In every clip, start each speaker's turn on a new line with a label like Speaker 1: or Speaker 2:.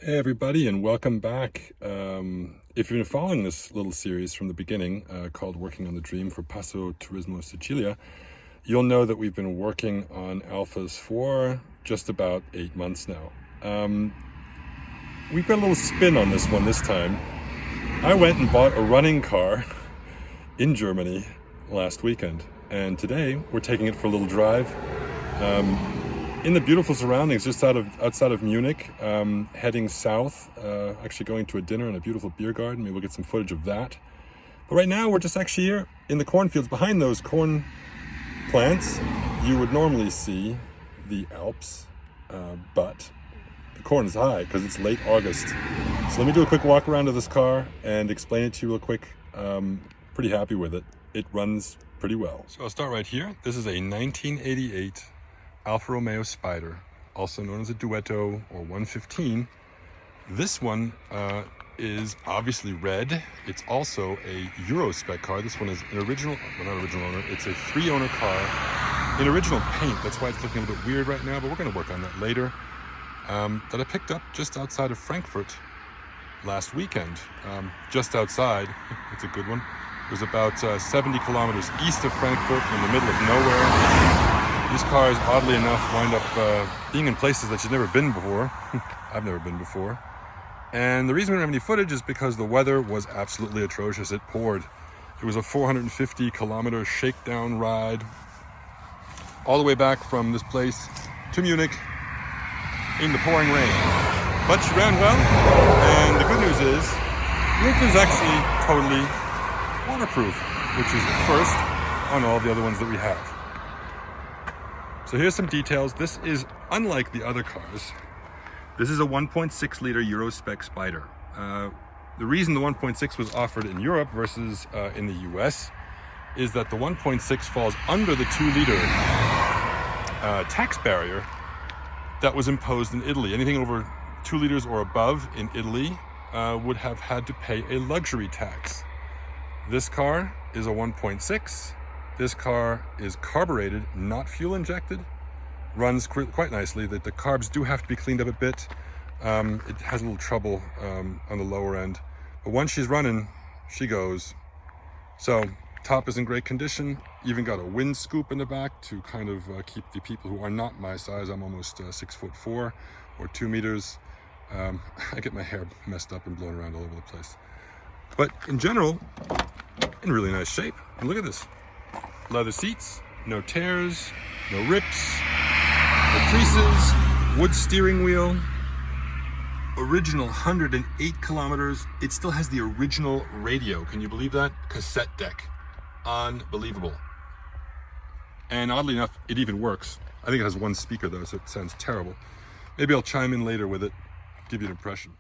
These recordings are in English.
Speaker 1: Hey everybody, and welcome back. If you've been following this little series from the beginning called Working on the Dream for Passo Turismo Sicilia, you'll know that we've been working on Alfas for just about 8 months now. We've got a little spin on this one this time. I went and bought a running car in Germany last weekend, and today we're taking it for a little drive in the beautiful surroundings just outside of Munich, heading south, actually going to a dinner in a beautiful beer garden. Maybe we'll get some footage of that. But right now we're just actually here in the cornfields. Behind those corn plants you would normally see the Alps, but the corn is high because it's late August. So let me do a quick walk around of this car and explain it to you real quick. Pretty happy with it. It runs pretty well. So I'll start right here. This is a 1988 Alfa Romeo Spider, also known as a Duetto or 115. This one is obviously red. It's also a Euro spec car. This one is an original, well, not original owner, it's a 3-owner car in original paint. That's why it's looking a bit weird right now, but we're going to work on that later. That I picked up just outside of Frankfurt last weekend. Just outside, it's a good one. It was about 70 kilometers east of Frankfurt in the middle of nowhere. These cars, oddly enough, wind up being in places that you've never been before. I've never been before. And the reason we don't have any footage is because the weather was absolutely atrocious. It poured. It was a 450 kilometer shakedown ride all the way back from this place to Munich in the pouring rain. But she ran well, and the good news is the roof is actually totally waterproof, which is the first on all the other ones that we have. So here's some details. This is unlike the other cars. This is a 1.6 liter Euro spec Spider. The reason the 1.6 was offered in Europe versus in the US is that the 1.6 falls under the 2 liter tax barrier that was imposed in Italy. Anything over 2 liters or above in Italy would have had to pay a luxury tax. This car is a 1.6. This car is carbureted, not fuel injected. Runs quite nicely. The carbs do have to be cleaned up a bit. It has a little trouble on the lower end. But once she's running, she goes. So top is in great condition. Even got a wind scoop in the back to kind of keep the people who are not my size. I'm almost 6'4" or 2 meters. I get my hair messed up and blown around all over the place. But in general, in really nice shape. And look at this. Leather seats, no tears, no rips, no creases, wood steering wheel, original 108 kilometers. It still has the original radio. Can you believe that? Cassette deck. Unbelievable. And oddly enough, it even works. I think it has one speaker though, so it sounds terrible. Maybe I'll chime in later with it, give you an impression.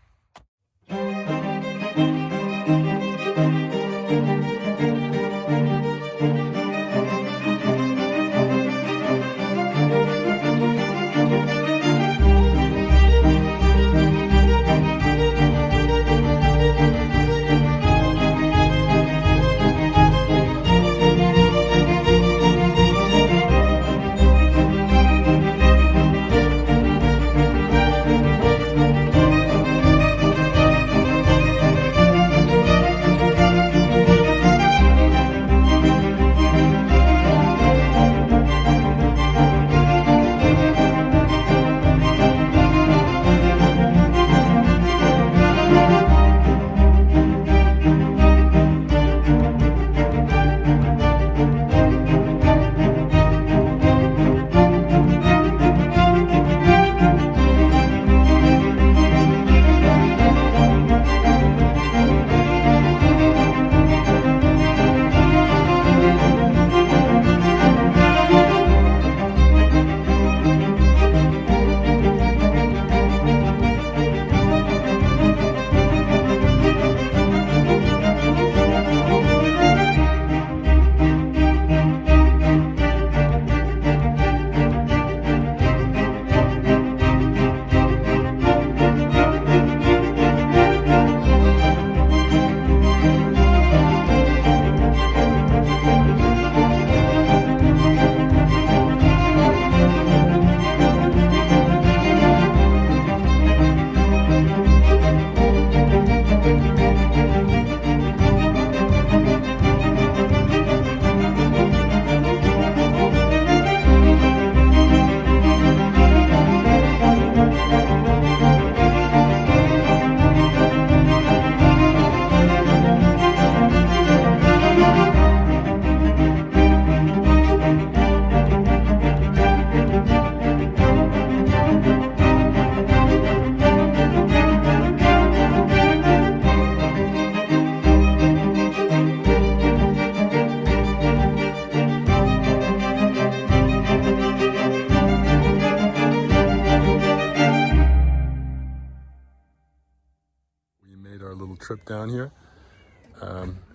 Speaker 1: little trip down here.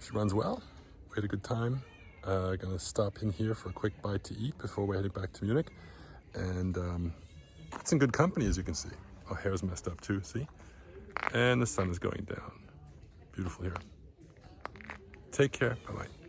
Speaker 1: She runs well. We had a good time. Gonna stop in here for a quick bite to eat before we're heading back to Munich. And it's in good company, as you can see. Our hair's messed up too, see? And the sun is going down. Beautiful here. Take care. Bye-bye.